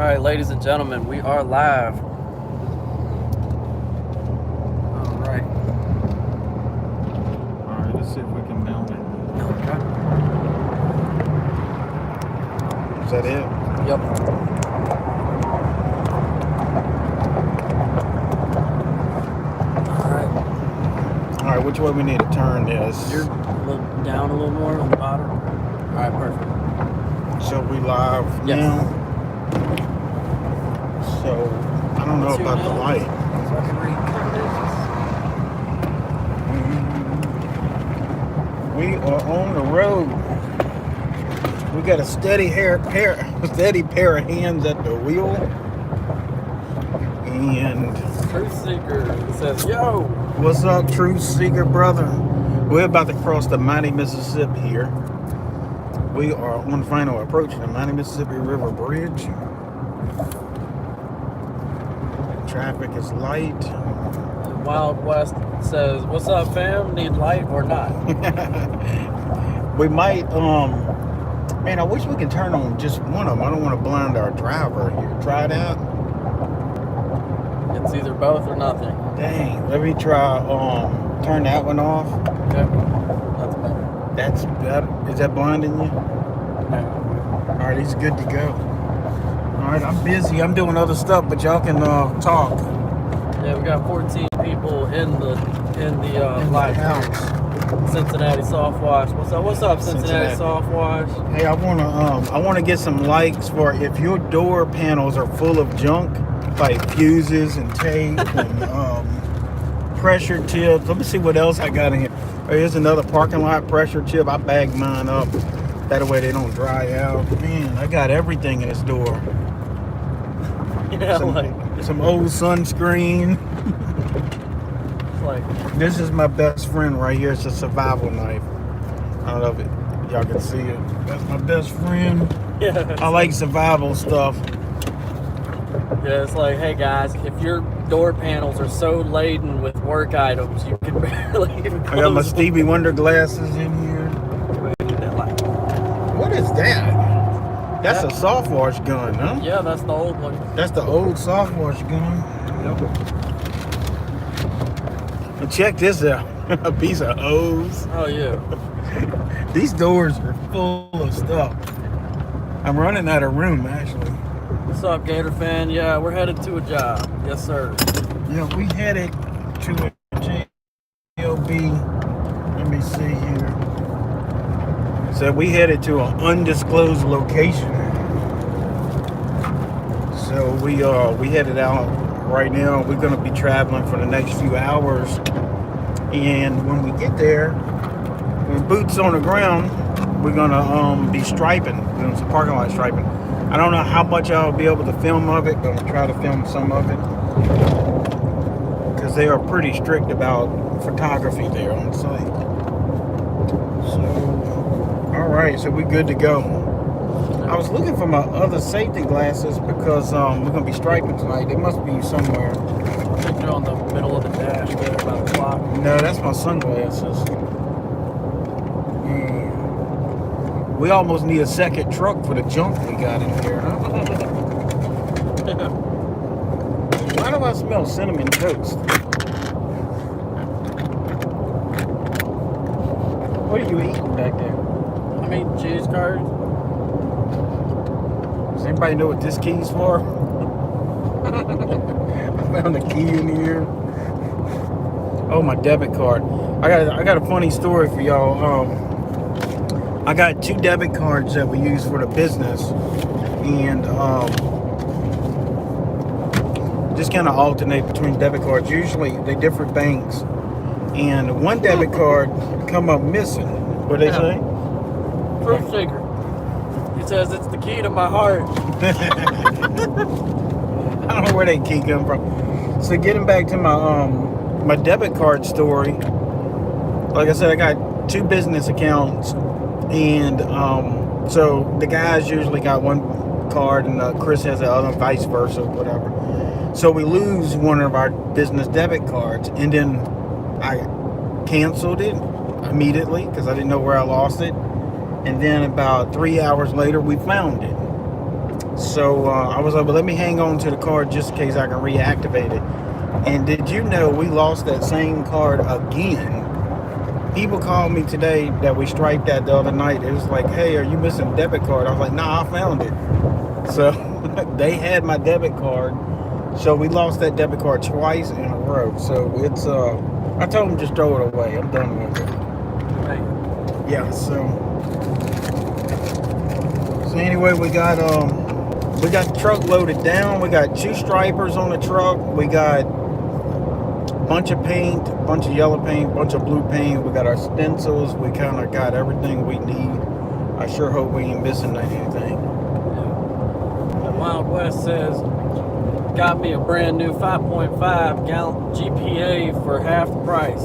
Alright, ladies and gentlemen, we are live. Alright. Alright, let's see if we can mount it. Okay. Is that it? Yep. Alright. Alright, which way we need to turn this? You're down a little more on the bottom. Alright, perfect. So we live Yes. now? So, I don't know What's your about the name? light. So I can read We are on the road. We got a steady pair of hands at the wheel. And Truth Seeker says, yo! what's up, Truth Seeker brother? We're about to cross the mighty Mississippi here. We are on final approach to the mighty Mississippi River Bridge. Traffic is light. Wild West says, what's up, fam? Need light or not? We might, man, I wish we could turn on just one of them. I don't want to blind our driver here. Try it out. It's either both or nothing. Dang, let me try, turn that one off. Okay. That's better. That's better. Is that blinding you? No. All right, he's good to go. All right, I'm busy. I'm doing other stuff, but y'all can talk. Yeah, we got 14 people in the live house. Cincinnati Soft Wash. What's up, Cincinnati Soft Wash? Hey, I wanna get some likes for if your door panels are full of junk, like fuses and tape and pressure tips. Let me see what else I got in here. Here's another parking lot pressure tip. I bagged mine up. That way they don't dry out. Man, I got everything in this door. Yeah, Some old sunscreen. it's like This is my best friend right here. It's a survival knife. I don't know if y'all can see it. That's my best friend. yeah, I like survival stuff. yeah, it's like, hey guys, if your door panels are so laden with work items, you can barely even close I got my them. Stevie Wonder glasses in here. What is that? That's a soft wash gun, huh? Yeah, that's the old one. That's the old soft wash gun. Yep. And check this out. A piece of hose. Oh yeah. These doors are full of stuff. I'm running out of room, actually. What's up, Gator fan? Yeah, we're headed to a job. Yes, sir. Yeah, we headed to a JLB. Let me see here. So we headed to an undisclosed location. So we headed out right now. We're gonna be traveling for the next few hours. And when we get there, with boots on the ground, we're gonna be striping, doing some parking lot striping. I don't know how much I'll be able to film of it, but I'll try to film some of it. Because they are pretty strict about photography there on site. So, alright, so we're good to go. I was looking for my other safety glasses because we're going to be striping tonight. They must be somewhere. I think they're on the middle of the dash there by the clock. No, that's my sunglasses. Yeah. We almost need a second truck for the junk we got in here, huh? Why do I smell cinnamon toast? What are you eating back there? I mean, cheese curds. Does anybody know what this key's for? I found a key in here. Oh, my debit card. I got a funny story for y'all. I got 2 debit cards that we use for the business, and just kind of alternate between debit cards. Usually they different banks, and one debit card come up missing. What they say? Truth Seeker. He says it's the key to my heart. I don't know where that key come from. So getting back to my my debit card story, like I said, I got 2 business accounts, and so the guys usually got one card and Chris has the other, vice versa, whatever. So we lose one of our business debit cards, and then I canceled it immediately because I didn't know where I lost it. And then about 3 hours later, we found it. So I was like, well, let me hang on to the card just in case I can reactivate it. And did you know we lost that same card again? People called me today that we striped that the other night. It was like, hey, are you missing a debit card? I was like, nah, I found it. So they had my debit card. So we lost that debit card twice in a row. So it's, I told them just throw it away. I'm done with it. Right. Yeah, so anyway, we got the truck loaded down. We got 2 stripers on the truck. We got a bunch of paint, a bunch of yellow paint, a bunch of blue paint. We got our stencils. We kind of got everything we need. I sure hope we ain't missing anything. The Wild West says, got me a brand new 5.5 gallon GPA for half the price.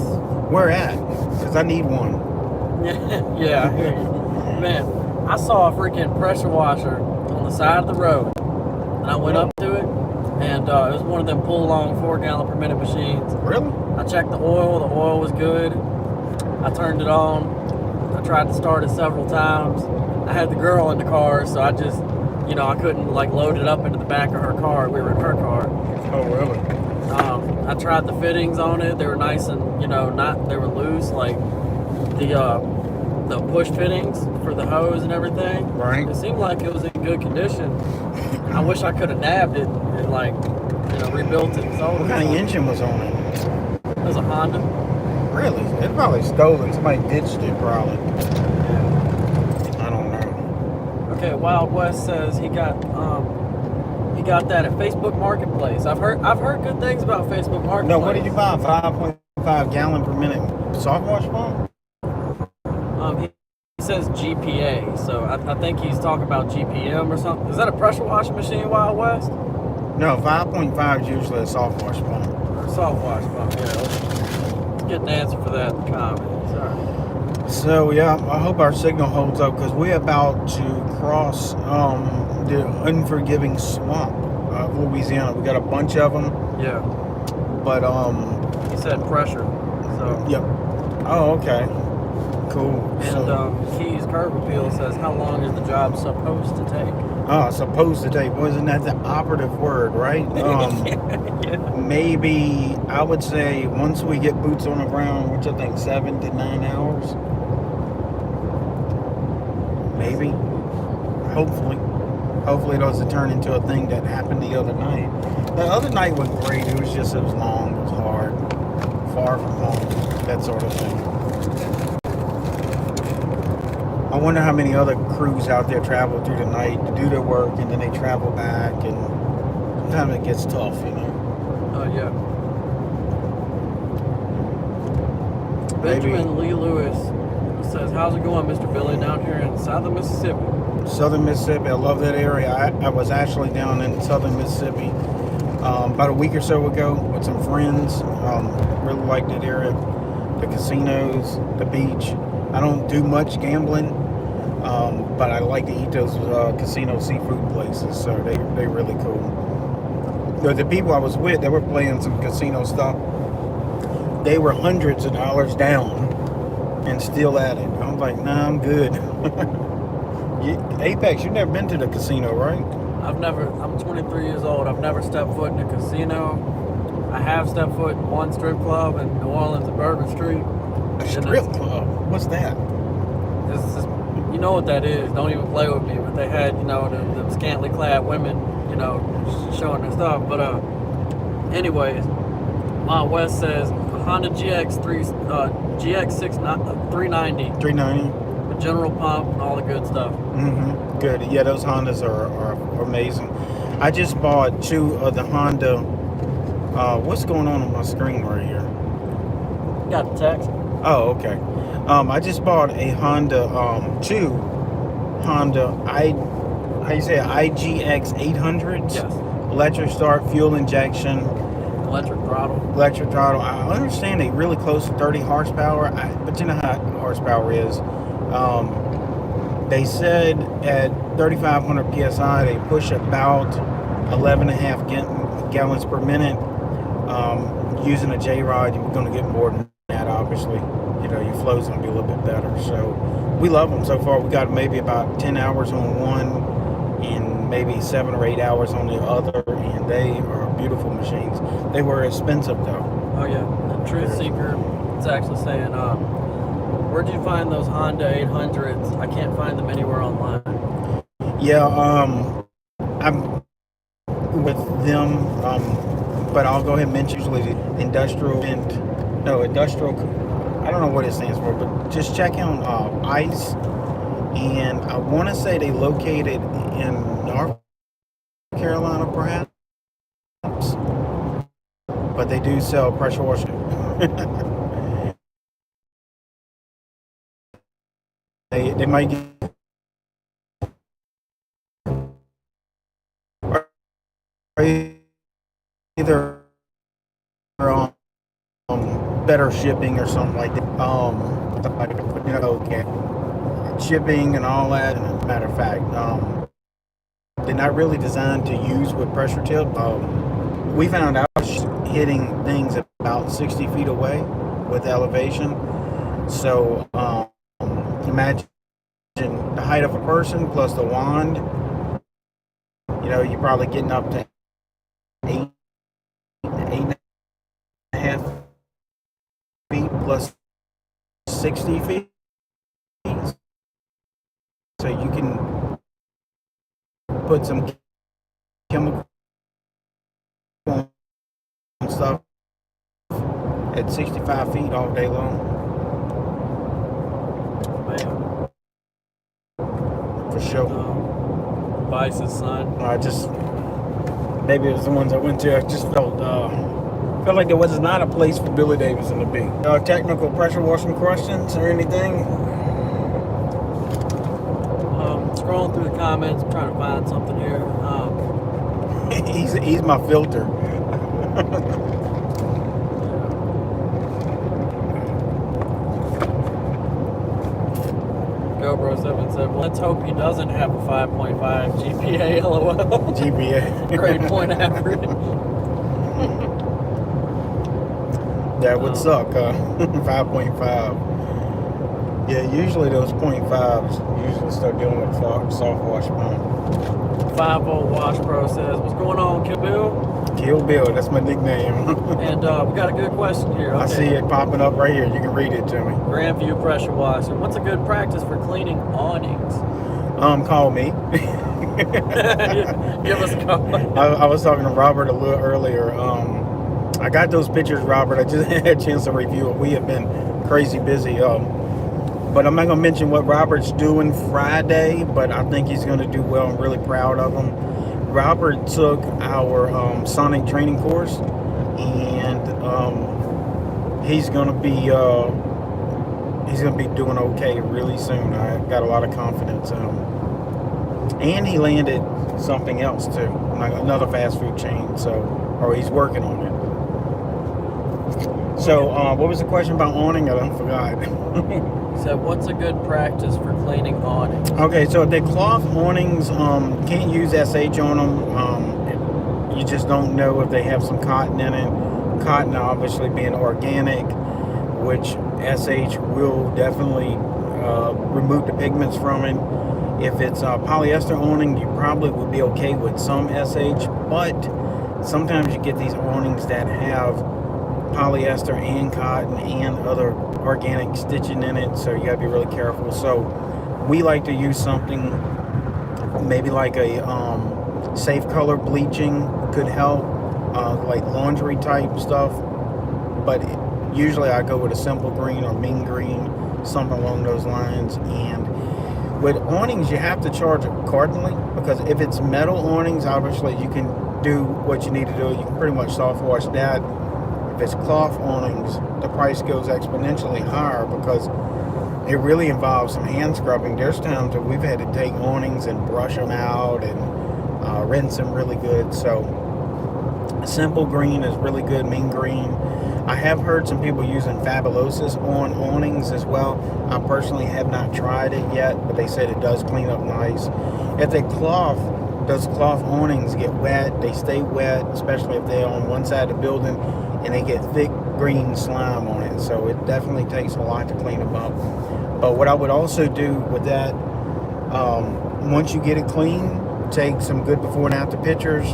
Where at? Because I need one. Yeah, I hear you. Man, I saw a freaking pressure washer on the side of the road, and I went up to it, and it was one of them pull-along 4 gallon per minute machines. Really? I checked the oil was good. I turned it on. I tried to start it several times. I had the girl in the car, so I just, I couldn't like load it up into the back of her car. We were in her car. Oh, really? I tried the fittings on it. They were nice and, they were loose, like the push fittings for the hose and everything. Right. It seemed like it was in good condition. I wish I could have nabbed it and rebuilt it. So What kind of engine was on it? It was a Honda. Really? It probably stolen. Somebody ditched it, probably. I don't know. Okay, Wild West says he got that at Facebook Marketplace. I've heard good things about Facebook Marketplace. No, what did you buy? 5.5 gallon per minute soft wash pump? He says GPA, so I think he's talking about GPM or something. Is that a pressure washing machine, Wild West? No, 5.5 is usually a soft wash pump. Or soft wash pump, yeah. Let's get an answer for that in the comments. All right. So, yeah, I hope our signal holds up because we're about to cross the unforgiving swamp of Louisiana. We got a bunch of them. Yeah. But, he said pressure, so. Yep. Oh, okay. Cool. And Keys Curb Appeal says, how long is the job supposed to take? Supposed to take. Wasn't that the operative word, right? Yeah. Maybe, I would say, once we get boots on the ground, which I think 7 to 9 hours. Maybe. Hopefully it doesn't turn into a thing that happened the other night. The other night was great. It was long. It was hard. Far from home. That sort of thing. I wonder how many other crews out there travel through the night to do their work and then they travel back, and sometimes it gets tough, Oh, yeah. Maybe. Benjamin Lee Lewis says, how's it going, Mr. Billy, down here in southern Mississippi? Southern Mississippi, I love that area. I was actually down in southern Mississippi about a week or so ago with some friends. Really liked that area. The casinos, the beach. I don't do much gambling, but I like to eat those casino seafood places, so they're really cool. The people I was with, they were playing some casino stuff. They were hundreds of dollars down and still at it. I was like, nah, I'm good. Apex, you've never been to the casino, right? I'm 23 years old. I've never stepped foot in a casino. I have stepped foot in one strip club in New Orleans at Bourbon Street. A strip club? What's that? You know what that is. Don't even play with me. But they had, the scantily clad women, showing their stuff. But anyways, Wild West says Honda GX390. 390. With general pump and all the good stuff. Mm-hmm. Good. Yeah, those Hondas are amazing. I just bought 2 of the Honda. What's going on my screen right here? Got the text. Oh, okay. I just bought a Honda, 2 Honda IGX 800s. Yes. Electric start, fuel injection. Electric throttle. I understand they really close to 30 horsepower, but you know how horsepower is. They said at 3,500 PSI, they push about 11.5 gallons per minute. Using a J-Rod, you're going to get more than that, obviously. Your flow's going to be a little bit better. So we love them so far. We got maybe about 10 hours on one and maybe 7 or 8 hours on the other, and they are beautiful machines. They were expensive though. Oh yeah, the Truth Seeker. It's actually saying, where'd you find those Honda 800s? I can't find them anywhere online. Yeah, I'm with them, but I'll go ahead and mention usually the industrial. I don't know what it stands for, but just check on ICE, and I want to say they located in North Carolina, perhaps, but they do sell pressure washing. They might get either on better shipping or something like that. Shipping and all that. And as a matter of fact, they're not really designed to use with pressure tip. We found out hitting things about 60 feet away with elevation. So imagine the height of a person plus the wand. You're probably getting up to 8.5 feet plus 60 feet. So you can put some chemical stuff at 65 feet all day long. Man. For sure. Vice's son. Maybe it was the ones I went to. I just felt like there was not a place for Billy Davidson to be. Technical pressure washing questions or anything? Scrolling through the comments, I'm trying to find something here. He's my filter. GoBro7 said, well, let's hope he doesn't have a 5.5 GPA, LOL. GPA. Grade point average. That would suck, 5.5. Yeah, usually those 0.5s usually start dealing with soft wash pump. 5-volt Wash Pro says, what's going on, Kill Bill? Kill Bill, that's my nickname. And we got a good question here. Okay. I see it popping up right here. You can read it to me. Grandview pressure washer. What's a good practice for cleaning awnings? Call me. Give us a call. I was talking to Robert a little earlier. I got those pictures, Robert. I just had a chance to review it. We have been crazy busy. But I'm not going to mention what Robert's doing Friday, but I think he's going to do well. I'm really proud of him. Robert took our Sonic training course, and he's going to be doing okay really soon. I got a lot of confidence in him. And he landed something else too, like another fast food chain. Or he's working on it. So, what was the question about awning? I forgot. So, what's a good practice for cleaning awnings? Okay, so the cloth awnings, can't use SH on them. You just don't know if they have some cotton in it. Cotton obviously being organic, which SH will definitely remove the pigments from it. If it's a polyester awning, you probably would be okay with some SH, but sometimes you get these awnings that have polyester and cotton and other organic stitching in it, so you gotta be really careful. So we like to use something maybe like a safe color bleaching could help, like laundry type stuff, but usually I go with a simple green or mean green, something along those lines. And with awnings, you have to charge accordingly, because if it's metal awnings, obviously you can do what you need to do. You can pretty much soft wash that. If it's cloth awnings, the price goes exponentially higher because it really involves some hand scrubbing. There's times that we've had to take awnings and brush them out and rinse them really good. So simple green is really good, mean green. I have heard some people using Fabulosis on awnings as well. I personally have not tried it yet, but they said it does clean up nice. If those cloth awnings get wet, they stay wet, especially if they're on one side of the building, and they get thick green slime on it. So it definitely takes a lot to clean them up. But what I would also do with that, once you get it clean, take some good before and after pictures,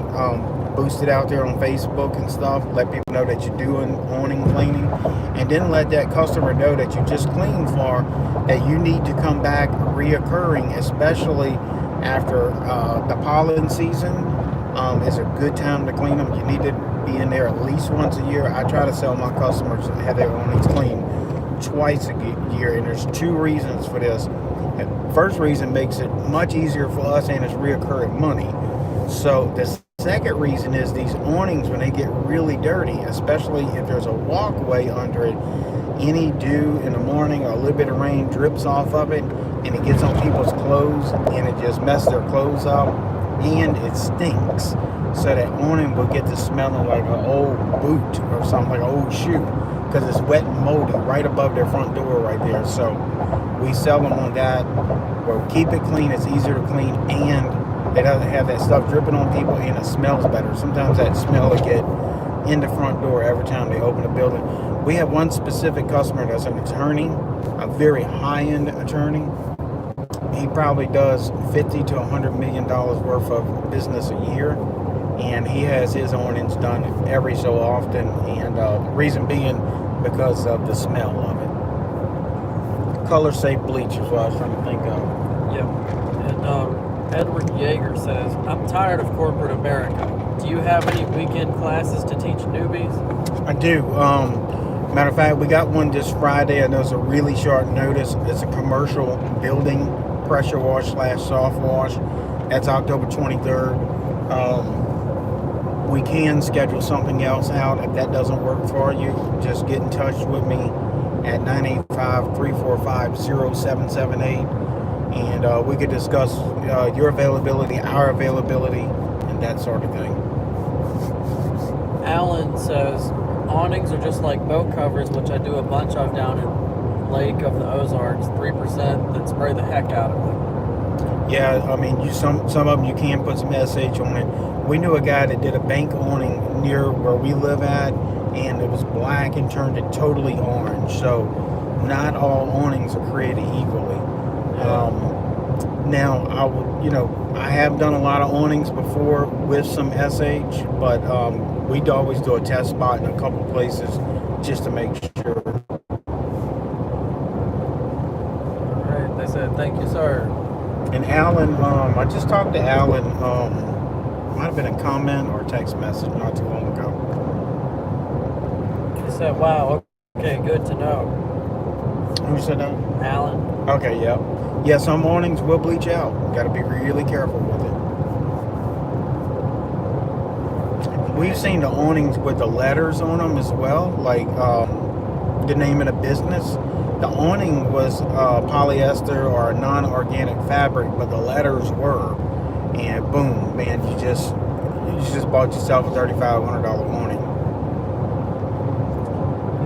boost it out there on Facebook and stuff, let people know that you're doing awning cleaning, and then let that customer know that you just cleaned for, that you need to come back reoccurring, especially after the pollen season. Is a good time to clean them. You need to be in there at least once a year. I try to sell my customers to have their awnings cleaned twice a year, and there's two reasons for this. First reason, makes it much easier for us, and it's reoccurring money. So the second reason is these awnings, when they get really dirty, especially if there's a walkway under it, any dew in the morning or a little bit of rain drips off of it, and it gets on people's clothes, and it just messes their clothes up, and it stinks. So that awning will get to smelling like an old boot or something, like an old shoe, because it's wet and moldy right above their front door right there. So we sell them on that. We'll keep it clean, it's easier to clean, and it doesn't have that stuff dripping on people, and it smells better. Sometimes that smell will get in the front door every time they open the building. We have one specific customer that's an attorney, a very high-end attorney. He probably does $50 to $100 million worth of business a year, and he has his awnings done every so often, and the reason being because of the smell of it. Color safe bleach is what I was trying to think of. Yep. And Edward Yeager says, I'm tired of corporate America. Do you have any weekend classes to teach newbies? I do. Matter of fact, we got one this Friday. I know it's a really short notice. It's a commercial building pressure wash / soft wash. That's October 23rd. We can schedule something else out. If that doesn't work for you, just get in touch with me at 985-345-0778, and we could discuss your availability, our availability, and that sort of thing. Alan says, awnings are just like boat covers, which I do a bunch of down in Lake of the Ozarks, 3%, then spray the heck out of them. Yeah, I mean, some of them you can put some SH on it. We knew a guy that did a bank awning near where we live at, and it was black and turned it totally orange. So not all awnings are created equally. Now, I have done a lot of awnings before with some SH, but we'd always do a test spot in a couple places just to make sure. All right, they said, thank you, sir. And Alan, I just talked to Alan, might have been a comment or a text message not too long ago. He said, wow, okay, good to know. Who said that? Alan. Okay, yeah. Yeah, some awnings will bleach out. Got to be really careful with it. We've seen the awnings with the letters on them as well, like the name of the business. The awning was polyester or a non-organic fabric, but the letters were. And boom, man, you just bought yourself a $3,500 awning.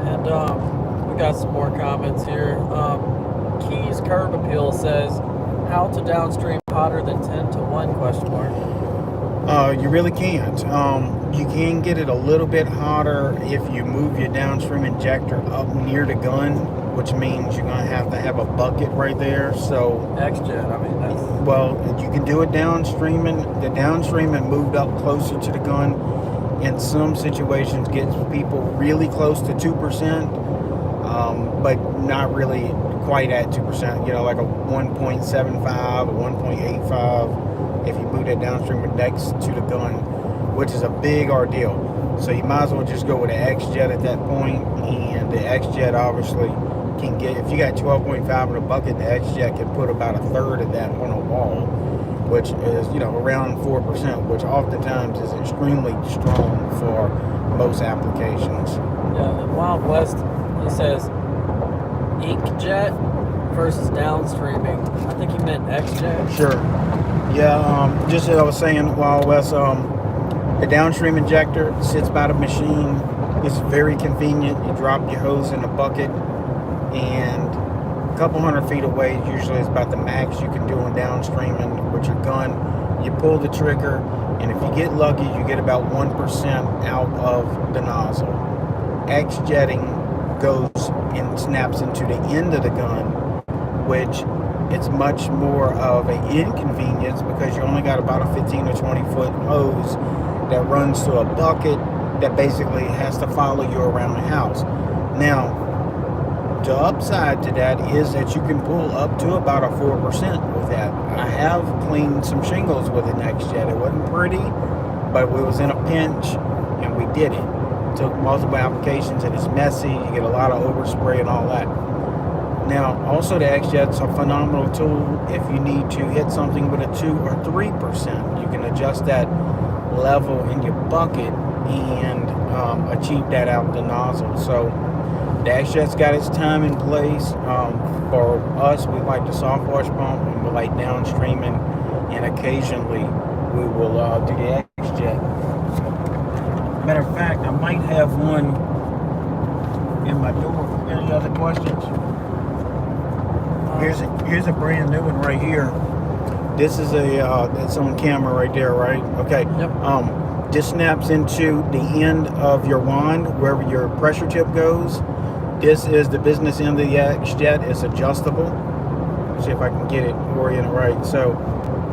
And we got some more comments here. Keys Curb Appeal says, how to downstream hotter than 10 to 1, question mark. You really can't. You can get it a little bit hotter if you move your downstream injector up near the gun, which means you're going to have a bucket right there. So X-Jet, I mean, that's... Well, you can do it downstreaming. The downstreaming moved up closer to the gun. In some situations, gets people really close to 2%, but not really quite at 2%. Like a 1.75 or 1.85 if you move that downstream next to the gun, which is a big ordeal. So you might as well just go with an X-Jet at that point, and the X-Jet obviously can get, if you got 12.5 in a bucket, the X-Jet can put about a third of that on a wall, which is, around 4%, which oftentimes is extremely strong for most applications. Yeah, in Wild West, he says inkjet versus downstreaming. I think he meant X-Jet. Sure. Yeah, just as I was saying, Wild West, the downstream injector sits by the machine. It's very convenient. You drop your hose in the bucket, and a couple hundred feet away, usually is about the max you can do on downstreaming with your gun. You pull the trigger, and if you get lucky, you get about 1% out of the nozzle. X-jetting goes and snaps into the end of the gun, which it's much more of an inconvenience because you only got about a 15 or 20 foot hose that runs to a bucket that basically has to follow you around the house. Now, the upside to that is that you can pull up to about a 4% with that. I have cleaned some shingles with an XJet. It wasn't pretty, but we was in a pinch and we did it. Took multiple applications and it's messy. You get a lot of overspray and all that. Now, also the XJet's a phenomenal tool if you need to hit something with a 2 or 3%. You can adjust that level in your bucket and achieve that out the nozzle. So the XJet's got its time in place. For us, we like the soft wash pump and we like downstreaming, and occasionally we will do the XJet. Matter of fact, I might have one in my door. Any other questions? Here's a brand new one right here. This is it's on camera right there, right? Okay. Yep. This snaps into the end of your wand, wherever your pressure tip goes. This is the business end of the XJet. It's adjustable. See if I can get it oriented right. So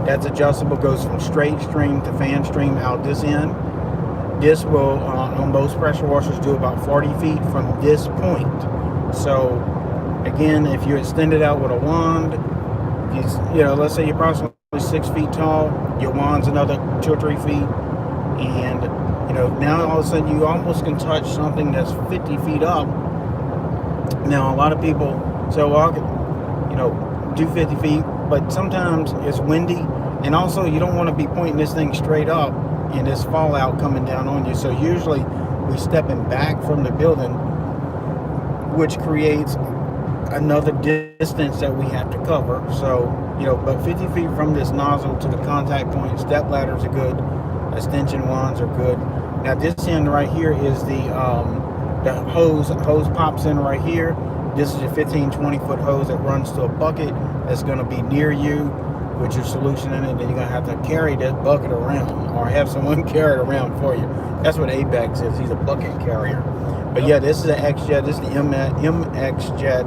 that's adjustable. Goes from straight stream to fan stream out this end. This will, on most pressure washers, do about 40 feet from this point. So again, if you extend it out with a wand, let's say you're approximately 6 feet tall, your wand's another 2 or 3 feet, and now all of a sudden you almost can touch something that's 50 feet up. Now a lot of people say, well, I could, do 50 feet, but sometimes it's windy, and also you don't want to be pointing this thing straight up and there's fallout coming down on you. So usually we're stepping back from the building, which creates another distance that we have to cover. So, but 50 feet from this nozzle to the contact point, step ladders are good, extension wands are good. Now this end right here is the hose pops in right here. This is a 15-20 foot hose that runs to a bucket that's going to be near you with your solution in it. Then you're going to have to carry that bucket around or have someone carry it around for you. That's what ABEX is. He's a bucket carrier. But yeah, this is an XJet. This is the MX Jet.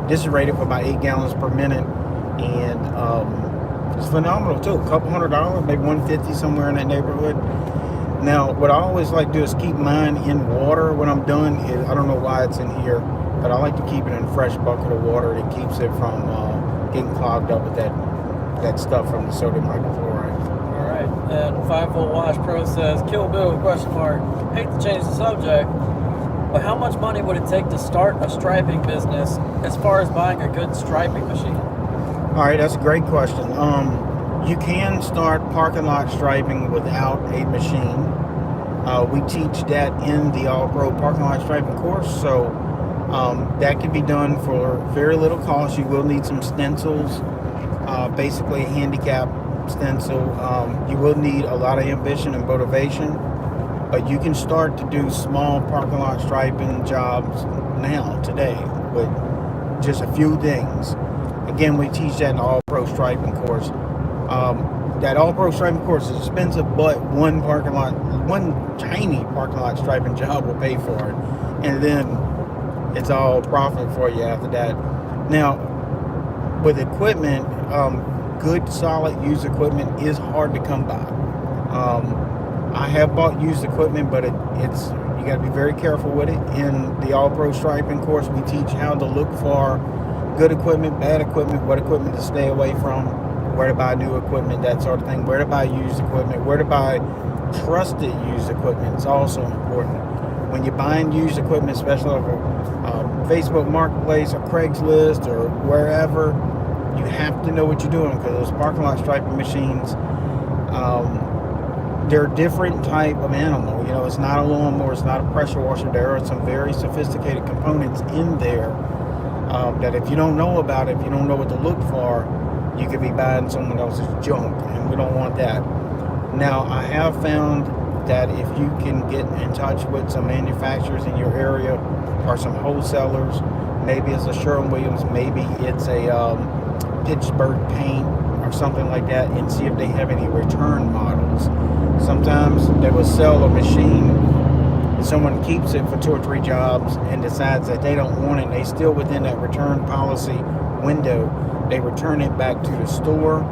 This is rated for about 8 gallons per minute, and it's phenomenal too. A couple $100, maybe $150, somewhere in that neighborhood. Now, what I always like to do is keep mine in water when I'm done. I don't know why it's in here, but I like to keep it in a fresh bucket of water. It keeps it from getting clogged up with that stuff from the sodium hydrochloride. All right. And 5-volt wash pro says, Kill Bill, question mark. Hate to change the subject, but how much money would it take to start a striping business as far as buying a good striping machine? All right, that's a great question. You can start parking lot striping without a machine. We teach that in the All-Pro parking lot striping course, so that can be done for very little cost. You will need some stencils, basically a handicap stencil. You will need a lot of ambition and motivation, but you can start to do small parking lot striping jobs now, today, with just a few things. Again, we teach that in the All-Pro striping course. That All-Pro striping course is expensive, but one tiny parking lot striping job will pay for it, and then it's all profit for you after that. Now, with equipment, good solid used equipment is hard to come by. I have bought used equipment, but it's you got to be very careful with it. In the All-Pro striping course, we teach how to look for good equipment, bad equipment, what equipment to stay away from, where to buy new equipment, that sort of thing, where to buy used equipment, where to buy trusted used equipment. It's also important. When you're buying used equipment, especially over Facebook Marketplace or Craigslist or wherever, you have to know what you're doing, because those parking lot striping machines, they're a different type of animal. It's not a lawnmower, it's not a pressure washer. There are some very sophisticated components in there that if you don't know about it, if you don't know what to look for, you could be buying someone else's junk, and we don't want that. Now, I have found that if you can get in touch with some manufacturers in your area or some wholesalers, maybe it's a Sherwin-Williams, maybe it's a Pittsburgh Paint or something like that, and see if they have any return models. Sometimes they will sell a machine and someone keeps it for 2 or 3 jobs and decides that they don't want it, and they still within that return policy window, they return it back to the store,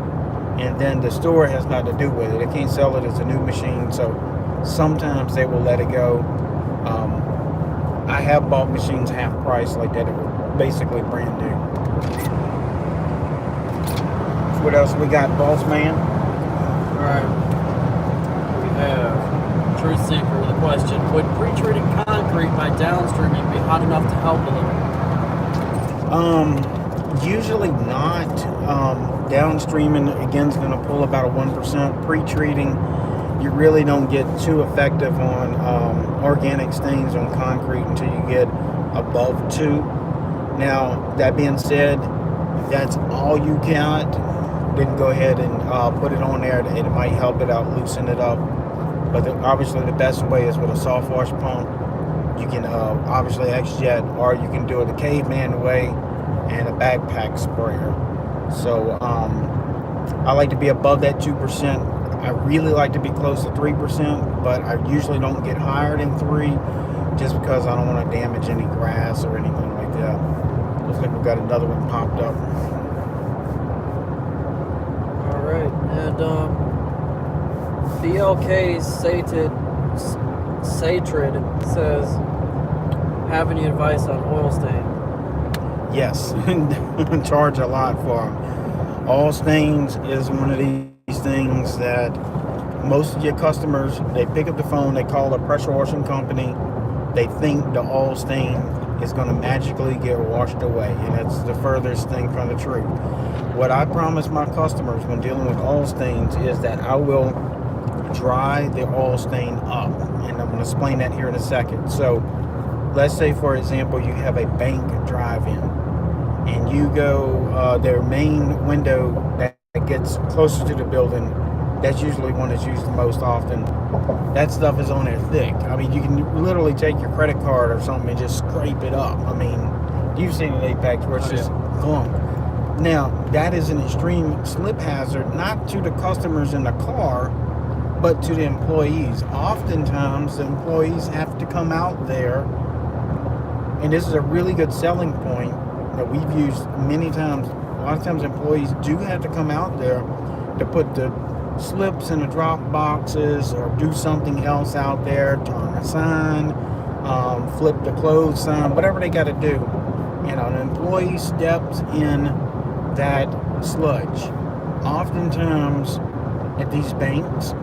and then the store has nothing to do with it. They can't sell it as a new machine, so sometimes they will let it go. I have bought machines half price like that. It was basically brand new. What else we got, boss man? Alright. We have Truth Seeker with a question. Would pre-treating concrete by downstreaming be hot enough to help a little? Usually not. Downstreaming, again, is going to pull about a 1%. Pre-treating, you really don't get too effective on organic stains on concrete until you get above 2. Now, that being said, if that's all you got, then go ahead and put it on there. It might help it out, loosen it up. But obviously the best way is with a soft wash pump. You can obviously X-Jet, or you can do it the caveman way and a backpack sprayer. So I like to be above that 2%. I really like to be close to 3%, but I usually don't get higher than 3 just because I don't want to damage any grass or anything like that. Looks like we've got another one popped up. Alright, and BLK Satrid says, have any advice on oil stain? Yes, charge a lot for them. All stains is one of these things that most of your customers, they pick up the phone, they call a pressure washing company, they think the oil stain is going to magically get washed away, and it's the furthest thing from the truth. What I promise my customers when dealing with oil stains is that I will dry the oil stain up, and I'm going to explain that here in a second. So let's say, for example, you have a bank drive-in, and you go, their main window that gets closer to the building, that's usually one that's used the most often. That stuff is on there thick. I mean, you can literally take your credit card or something and just scrape it up. I mean, you've seen an Apex where it's just glunk. Now, that is an extreme slip hazard, not to the customers in the car, but to the employees. Oftentimes, the employees have to come out there, and this is a really good selling point that we've used many times. A lot of times, employees do have to come out there to put the slips in the drop boxes or do something else out there, turn a sign, flip the clothes sign, whatever they got to do. You know, an employee steps in that sludge. Oftentimes at these banks,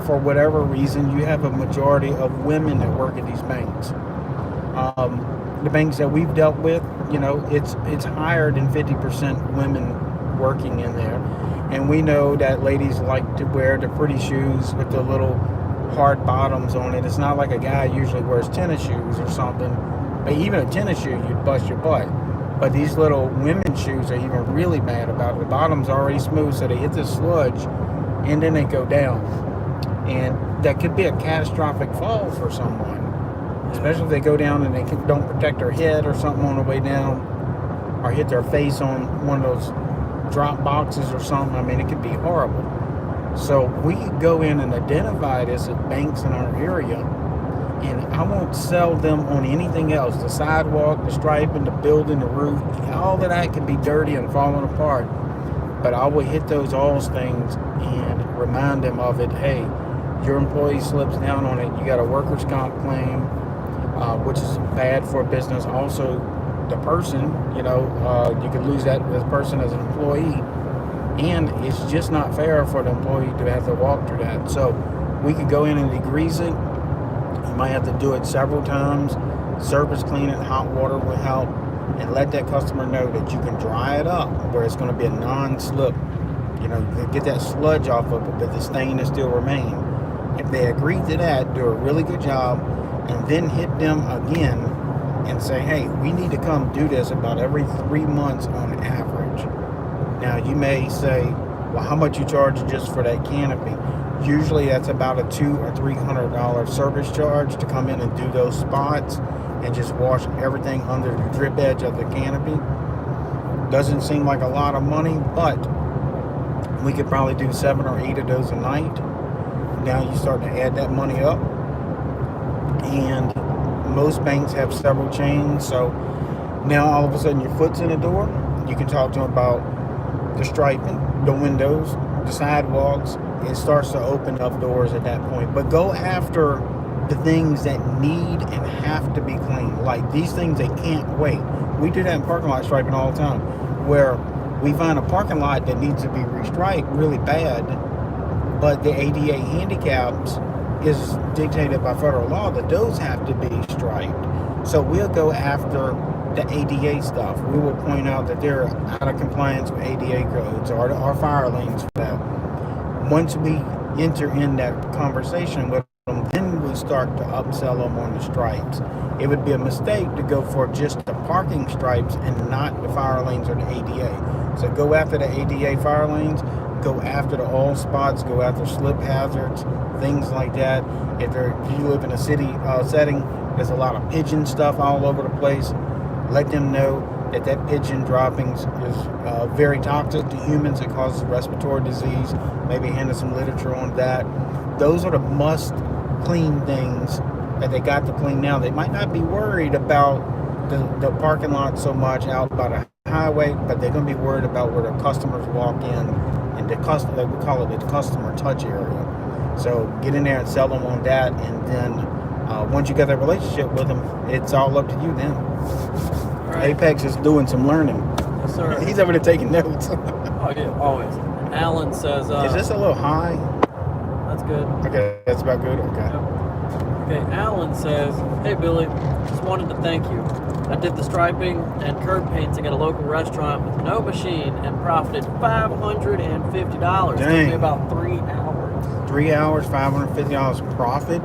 for whatever reason, you have a majority of women that work at these banks. The banks that we've dealt with, you know, it's higher than 50% women working in there. And we know that ladies like to wear the pretty shoes with the little hard bottoms on it. It's not like a guy usually wears tennis shoes or something. But even a tennis shoe, you'd bust your butt. But these little women's shoes are even really bad about it. The bottom's already smooth, so they hit the sludge, and then they go down. And that could be a catastrophic fall for someone. Especially if they go down and they don't protect their head or something on the way down, or hit their face on one of those drop boxes or something. I mean, it could be horrible. So we could go in and identify this at banks in our area, and I won't sell them on anything else. The sidewalk, the striping, the building, the roof, all of that can be dirty and falling apart. But I will hit those oil stains and remind them of it. Hey, your employee slips down on it, you got a workers' comp claim, which is bad for business. Also, the person, you know, you could lose that as a person as an employee, and it's just not fair for the employee to have to walk through that. So we could go in and degrease it. You might have to do it several times. Surface clean it, hot water will help, and let that customer know that you can dry it up where it's going to be a non-slip. You know, get that sludge off of it, but the stain is still remain. If they agree to that, do a really good job, and then hit them again and say, hey, we need to come do this about every 3 months on average. Now, you may say, well, how much you charge just for that canopy? Usually that's about a $200 or $300 service charge to come in and do those spots and just wash everything under the drip edge of the canopy. Doesn't seem like a lot of money, but we could probably do 7 or 8 of those a night. Now you start to add that money up, and most banks have several chains, so now all of a sudden your foot's in the door. You can talk to them about the striping, the windows, the sidewalks. It starts to open up doors at that point. But go after the things that need and have to be cleaned. Like these things, they can't wait. We do that in parking lot striping all the time, where we find a parking lot that needs to be restriped really bad, but the ADA handicaps is dictated by federal law that those have to be striped. So we'll go after the ADA stuff. We will point out that they're out of compliance with ADA codes or fire lanes for that. Once we enter in that conversation with them, then we start to upsell them on the stripes. It would be a mistake to go for just the parking stripes and not the fire lanes or the ADA. So go after the ADA fire lanes, go after the all spots, go after slip hazards, things like that. If you live in a city setting, there's a lot of pigeon stuff all over the place. Let them know that pigeon droppings is very toxic to humans. It causes respiratory disease. Maybe hand some literature on that. Those are the must clean things that they got to clean now. They might not be worried about the parking lot so much out by the highway, but they're going to be worried about where the customers walk in, and we call it the customer touch area. So get in there and sell them on that, and then once you get that relationship with them, it's all up to you then. Right. Apex is doing some learning. Yes, sir. He's over there taking notes. Oh, yeah, always. Alan says... is this a little high? That's good. Okay, that's about good. Okay. Yep. Okay, Alan says, hey, Billy, just wanted to thank you. I did the striping and curb painting at a local restaurant with no machine and profited $550. Dang. It took me about 3 hours. 3 hours, $550 profit?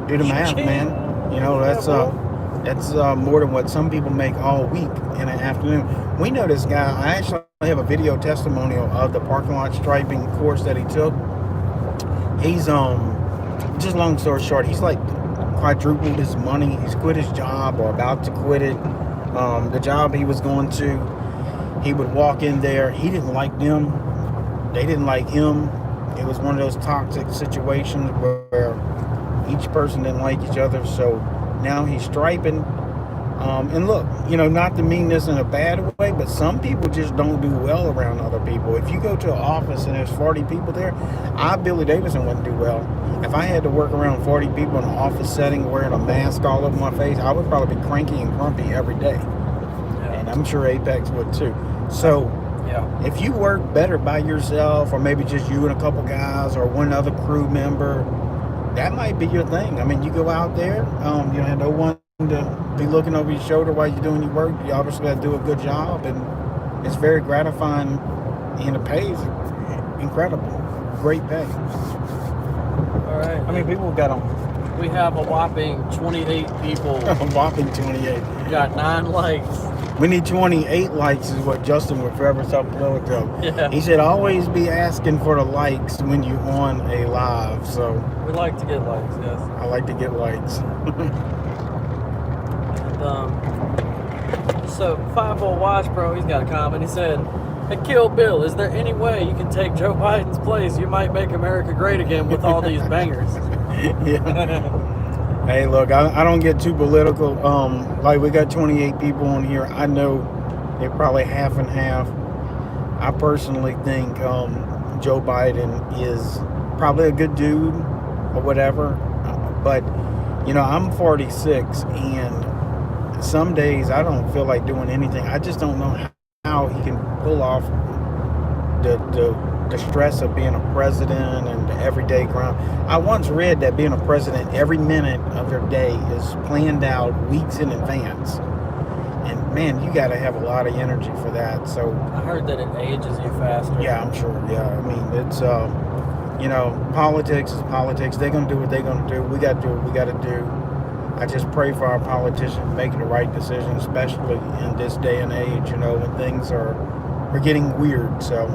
Do the math, man. You know, that's more than what some people make all week in an afternoon. We know this guy. I actually have a video testimonial of the parking lot striping course that he took. He's just long story short, he's like quadrupled his money. He's quit his job or about to quit it. The job he was going to, he would walk in there. He didn't like them. They didn't like him. It was one of those toxic situations where each person didn't like each other. So now he's striping. And look, you know, not to mean this in a bad way, but some people just don't do well around other people. If you go to an office and there's 40 people there, Billy Davidson wouldn't do well. If I had to work around 40 people in an office setting wearing a mask all over my face, I would probably be cranky and grumpy every day. Yeah. And I'm sure Apex would too. So yeah, if you work better by yourself, or maybe just you and a couple guys or one other crew member, that might be your thing. I mean, you go out there, you have no one to be looking over your shoulder while you're doing your work. You obviously got to do a good job, and it's very gratifying, and the pay is incredible. Great pay. All right. How many people got on? We have a whopping 28 people. A whopping 28. We got 9 likes. We need 28 likes is what Justin would forever tell Politico. Yeah. He said always be asking for the likes when you're on a live. So we like to get likes, yes. I like to get likes. So 5-0 Watch Bro, he's got a comment. He said, hey, Kill Bill, is there any way you can take Joe Biden's place? You might make America great again with all these bangers. Yeah. Hey, look, I don't get too political. Like, we got 28 people on here. I know they're probably half and half. I personally think Joe Biden is probably a good dude or whatever. But, you know, I'm 46, and some days I don't feel like doing anything. I just don't know how he can pull off the stress of being a president and the everyday grind. I once read that being a president, every minute of your day is planned out weeks in advance. And man, you got to have a lot of energy for that. So I heard that it ages you faster. Yeah, I'm sure. Yeah, I mean, it's you know, politics is politics. They're gonna do what they're gonna do. We got to do what we got to do. I just pray for our politicians making the right decision, especially in this day and age, you know, when things are getting weird. So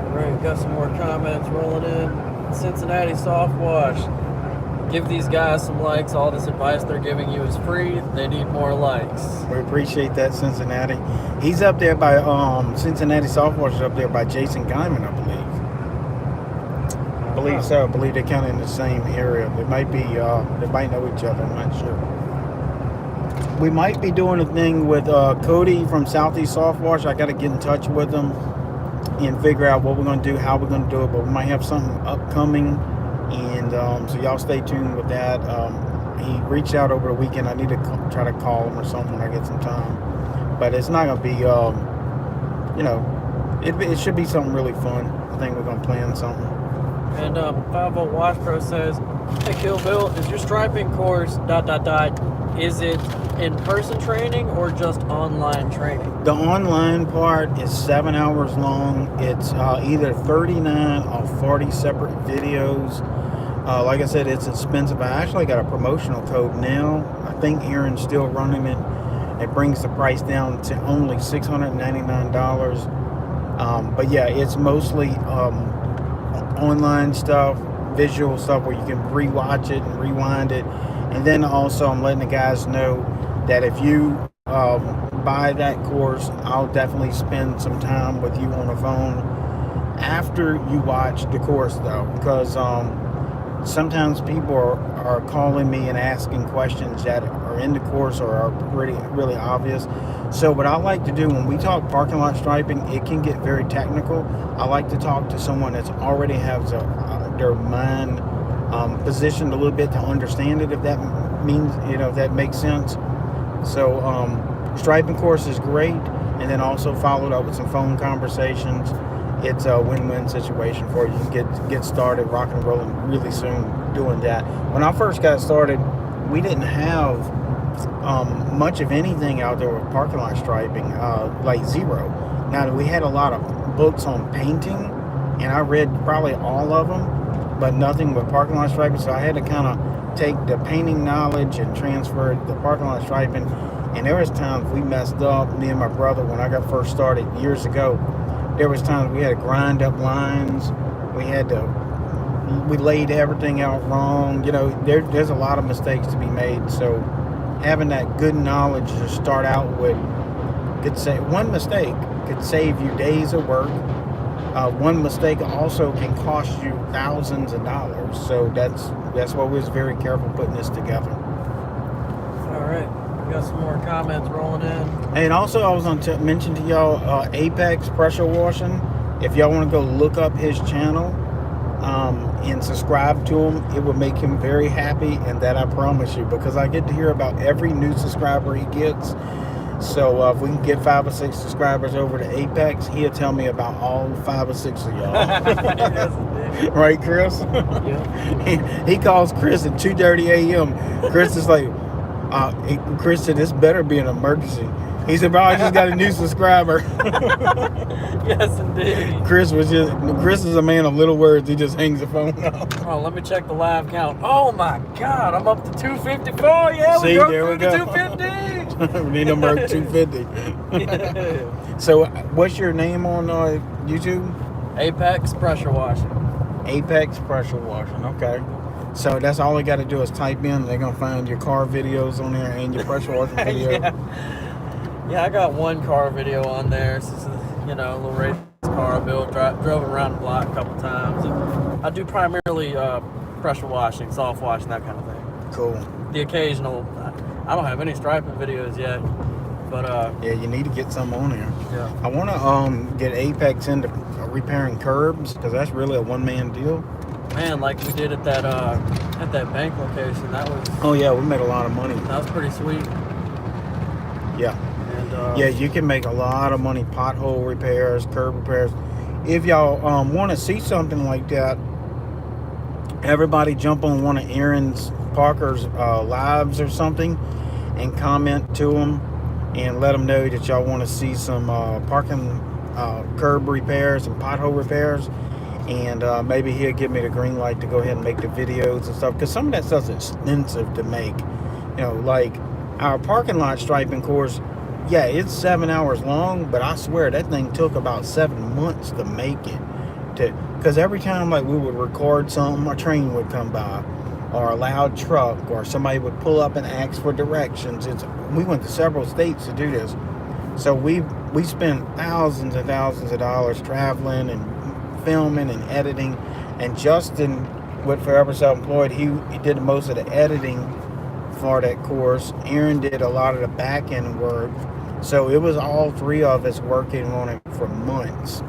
all right, got some more comments rolling in. Cincinnati Soft Wash. Give these guys some likes. All this advice they're giving you is free. They need more likes. We appreciate that, Cincinnati. He's up there by Cincinnati Soft Wash is up there by Jason Guyman, I believe. I believe so. I believe they're kind of in the same area. They might be. They might know each other. I'm not sure. We might be doing a thing with Cody from Southeast Soft Wash. I got to get in touch with him and figure out what we're going to do, how we're going to do it. But we might have something upcoming, and so y'all stay tuned with that. He reached out over the weekend. I need to try to call him or something when I get some time. But it's not going to be, it should be something really fun. I think we're going to plan something. And 5-Volt Wash Pro says, hey, Kill Bill, is your striping course ... Is it in-person training or just online training? The online part is 7 hours long. It's either 39 or 40 separate videos. Like I said, it's expensive. I actually got a promotional code now. I think Aaron's still running it. It brings the price down to only $699. But yeah, it's mostly online stuff, visual stuff where you can rewatch it and rewind it. And then also I'm letting the guys know that if you buy that course, I'll definitely spend some time with you on the phone after you watch the course, though, because sometimes people are calling me and asking questions that are in the course or are really obvious. So what I like to do when we talk parking lot striping, it can get very technical. I like to talk to someone that's already has their mind positioned a little bit to understand it, if that means, if that makes sense. So striping course is great, and then also followed up with some phone conversations. It's a win-win situation for you. You can get started rock and rolling really soon doing that. When I first got started, we didn't have much of anything out there with parking lot striping, like zero. Now, we had a lot of books on painting, and I read probably all of them, but nothing with parking lot striping. So I had to kind of take the painting knowledge and transfer it to parking lot striping. And there was times we messed up, me and my brother, when I got first started years ago. There was times we had to grind up lines. We laid everything out wrong. There's a lot of mistakes to be made. So having that good knowledge to start out with, one mistake could save you days of work. One mistake also can cost you thousands of dollars. So that's why we was very careful putting this together. All right. We got some more comments rolling in. And also, I was going to mention to y'all Apex Pressure Washing. If y'all want to go look up his channel and subscribe to him, it will make him very happy, and that I promise you, because I get to hear about every new subscriber he gets. So if we can get 5 or 6 subscribers over to Apex, he'll tell me about all 5 or 6 of y'all. Yes, right, Chris? Yeah. He calls Chris at 2:30 a.m. Chris is like, Chris said, this better be an emergency. He said, bro, I just got a new subscriber. Yes, indeed. Chris is a man of little words. He just hangs the phone up. Oh, let me check the live count. Oh my God, I'm up to 254. Yeah, See, we broke there through we the go. 250. We need number 250. Yeah. So what's your name on YouTube? Apex Pressure Washing. Apex Pressure Washing. Okay. So that's all they got to do is type in. They're going to find your car videos on there and your pressure washing video. Yeah, I got one car video on there. This is, a little race car I built. Drove around the block a couple times. I do primarily pressure washing, soft washing, that kind of thing. Cool. The occasional, I don't have any striping videos yet, but yeah, you need to get some on there. Yeah. I want to get Apex into repairing curbs, because that's really a one-man deal. Man, like we did at that bank location, that was. Oh yeah, we made a lot of money. That was pretty sweet. Yeah. And yeah, you can make a lot of money, pothole repairs, curb repairs. If y'all want to see something like that, everybody jump on one of Aaron's Parker's lives or something and comment to him and let them know that y'all want to see some parking curb repairs and pothole repairs. And maybe he'll give me the green light to go ahead and make the videos and stuff, because some of that stuff's expensive to make. Like our parking lot striping course, yeah, it's 7 hours long, but I swear that thing took about 7 months to make it. Because every time like we would record something, a train would come by, or a loud truck, or somebody would pull up and ask for directions. We went to several states to do this, so we spent thousands and thousands of dollars traveling and filming and editing. And Justin, with Forever Self-Employed, he did most of the editing for that course. Aaron did a lot of the back end work. So it was all three of us working on it for months.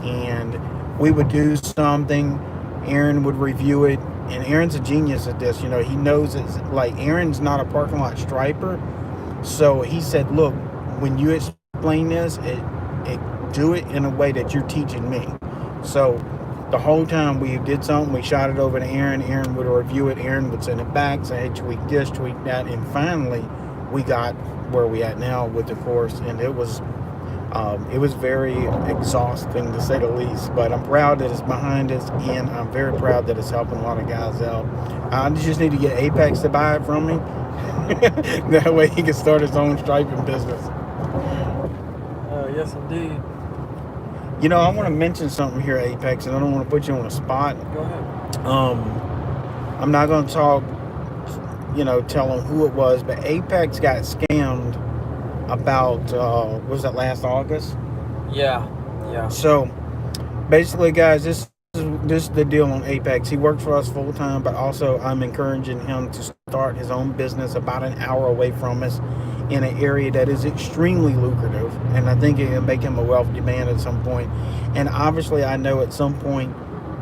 And we would do something, Aaron would review it, and Aaron's a genius at this. You know, he knows it's like Aaron's not a parking lot striper. So he said, look, when you explain this, do it in a way that you're teaching me. So the whole time we did something, we shot it over to Aaron. Aaron would review it. Aaron would send it back, say, hey, tweak this, tweak that. And finally, we got where we at now with the course. And it was very exhausting, to say the least. But I'm proud that it's behind us, and I'm very proud that it's helping a lot of guys out. I just need to get Apex to buy it from me. That way he can start his own striping business. Yes, indeed. You know, I want to mention something here, Apex, and I don't want to put you on the spot. Go ahead. I'm not going to talk, tell them who it was, but Apex got scammed about, was that last August? Yeah. So, basically, guys, this is the deal on Apex. He works for us full time, but also I'm encouraging him to start his own business about an hour away from us in an area that is extremely lucrative, and I think it can make him a wealthy man at some point. And obviously, I know at some point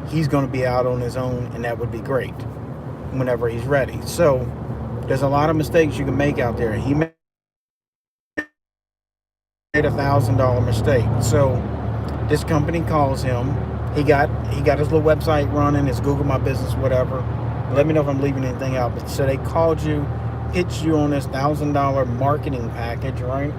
he's going to be out on his own, and that would be great whenever he's ready. So there's a lot of mistakes you can make out there. He made $1,000 mistake. So this company calls him. He got his little website running, his Google My Business, whatever. Let me know if I'm leaving anything out. But so they called you, pitched you on this $1,000 marketing package, right?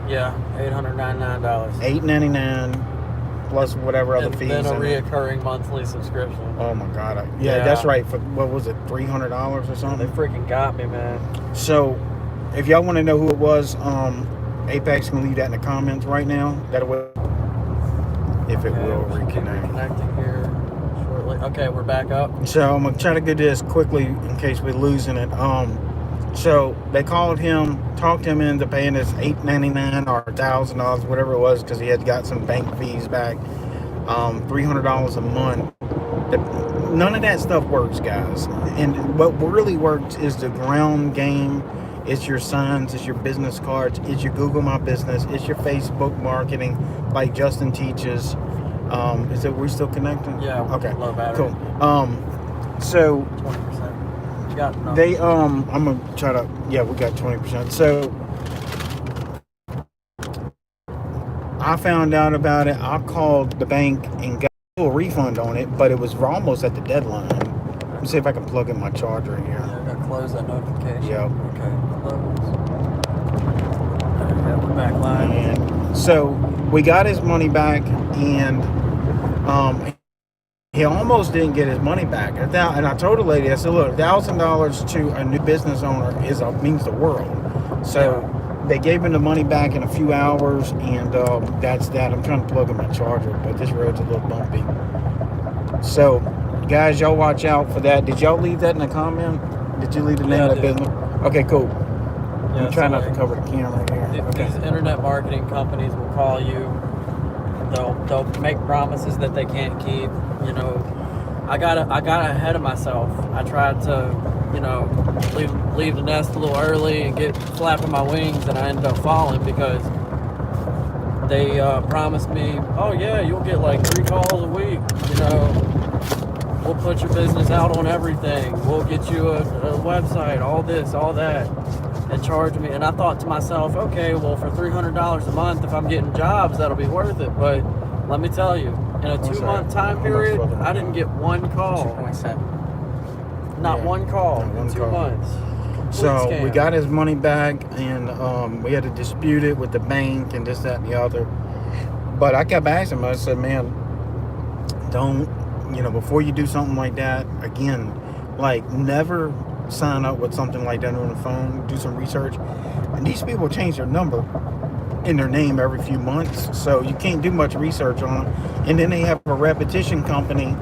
Yeah, $899. $899 plus whatever other fees. And then a reoccurring monthly subscription. Oh my God! Yeah, that's right. For what was it, $300 or something? They freaking got me, man. So, if y'all want to know who it was, Apex can leave that in the comments right now. That will, if it will reconnect. Reconnecting here shortly. Okay, we're back up. So I'm gonna try to do this quickly in case we're losing it. So they called him, talked him into paying us $899 or $1,000, whatever it was, because he had got some bank fees back. $300 a month. None of that stuff works, guys. And what really works is the ground game. It's your signs, it's your business cards, it's your Google My Business, it's your Facebook marketing, like Justin teaches. Is it, we're still connecting? Yeah. Okay. Low battery. Cool. So 20%. You got enough. they I'm gonna try to, yeah, we got 20%. So I found out about it. I called the bank and got a little refund on it, but it was almost at the deadline. Let me see if I can plug in my charger in here. Yeah, I gotta close that notification. Yep. Okay. Close. Yeah, we're back live. And so we got his money back, and he almost didn't get his money back. And I told the lady, I said, look, $1,000 to a new business owner means the world. So they gave him the money back in a few hours, and that's that. I'm trying to plug in my charger, but this road's a little bumpy. So, guys, y'all watch out for that. Did y'all leave that in the comment? Did you leave the name of the business? Okay, cool. Yeah, I'm trying not to cover the camera here. These internet marketing companies will call you. They'll make promises that they can't keep. You know, I got ahead of myself. I tried to, leave the nest a little early and get flapping my wings, and I ended up falling because they promised me, oh yeah, you'll get like 3 calls a week. We'll put your business out on everything. We'll get you a website, all this, all that, and charge me. And I thought to myself, okay, well, for $300 a month, if I'm getting jobs, that'll be worth it. But let me tell you, in a 2-month time period, I didn't get one call. 2.7. Not one call in 2 months. So we got his money back, and we had to dispute it with the bank and this, that, and the other. But I kept asking him. I said, man, don't, before you do something like that, again, like, never sign up with something like that on the phone. Do some research. And these people change their number in their name every few months, so you can't do much research on them. And then they have a repetition company,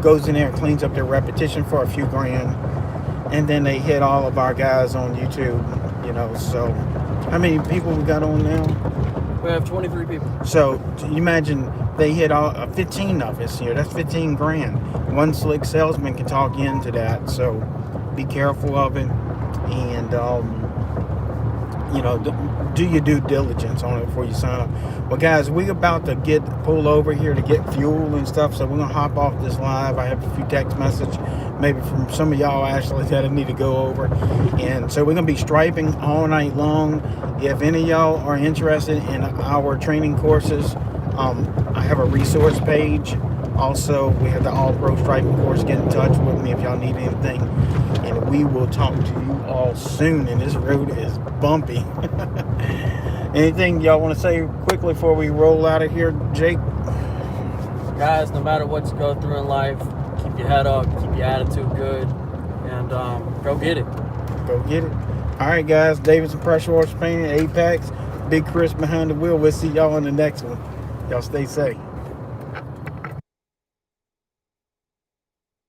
goes in there and cleans up their repetition for a few grand. And then they hit all of our guys on YouTube, so how many people we got on now? We have 23 people. So you imagine they hit all 15 of us here. That's 15 grand. One slick salesman can talk you into that. So Be careful of it, and do your due diligence on it before you sign up. Well, guys, we're about to pull over here to get fuel and stuff, so we're gonna hop off this live. I have a few text messages, maybe from some of y'all actually, that I need to go over, and so we're gonna be striping all night long. If any of y'all are interested in our training courses, I have a resource page. Also, we have the All-Pro Striping course. Get in touch with me if y'all need anything, and we will talk to you all soon. And this road is bumpy. Anything y'all want to say quickly before we roll out of here, Jake? Guys, no matter what you go through in life, keep your head up, keep your attitude good, and go get it. Go get it. All right, guys. Davidson Pressure Wash Painting, Apex, Big Chris behind the wheel. We'll see y'all in the next one. Y'all stay safe.